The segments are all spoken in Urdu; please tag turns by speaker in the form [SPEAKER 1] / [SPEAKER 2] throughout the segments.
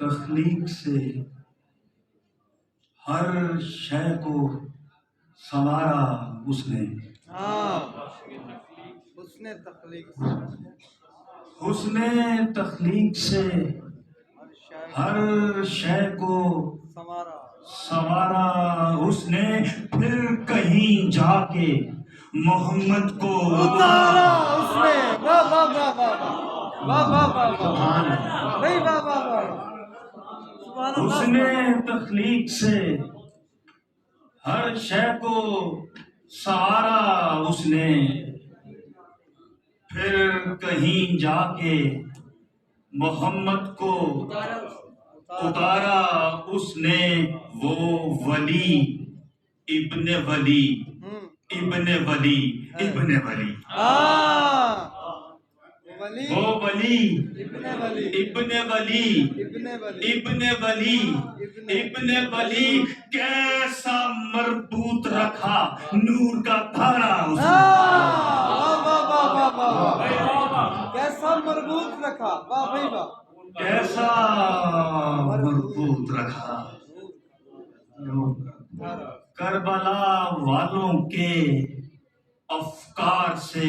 [SPEAKER 1] تخلیق سے ہر شے کو سنوارا اس نے،
[SPEAKER 2] حسن تخلیق
[SPEAKER 1] حسن تخلیق سے ہر شے کو سنوارا اس نے، پھر کہیں جا کے محمد کو
[SPEAKER 2] اتارا اس نے۔ واہ واہ واہ واہ واہ واہ واہ واہ نہیں واہ واہ واہ سبحان اللہ۔
[SPEAKER 1] حسن تخلیق سے ہر شے کو سنوارا اس نے، پھر کہیں جا کے محمد کو اتارا اس نے، وہ ولی ابن ولی ابن ولی ابن ولی، وہ ولی ابن ولی ابن ولی ابن ولی، کیسا مربوط رکھا نور کا دھارا اس نے،
[SPEAKER 2] کیسا مربوط رکھا، واہ بھائی واہ،
[SPEAKER 1] کیسا مربوط رکھا، کربلا والوں کے افکار سے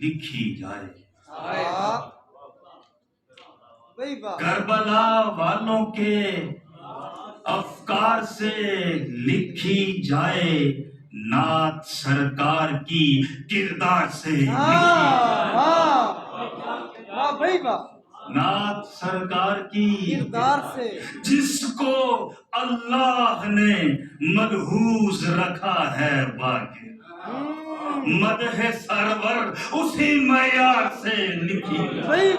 [SPEAKER 1] لکھی جائے، کربلا والوں کے افکار سے لکھی جائے، نعت سرکار کی کردار سے لکھی جائے، نعت سرکار کی
[SPEAKER 2] کردار سے،
[SPEAKER 1] جس کو اللہ نے ملحوظ رکھا ہے باقی، مدح سرور اسی معیار سے لکھی جائے۔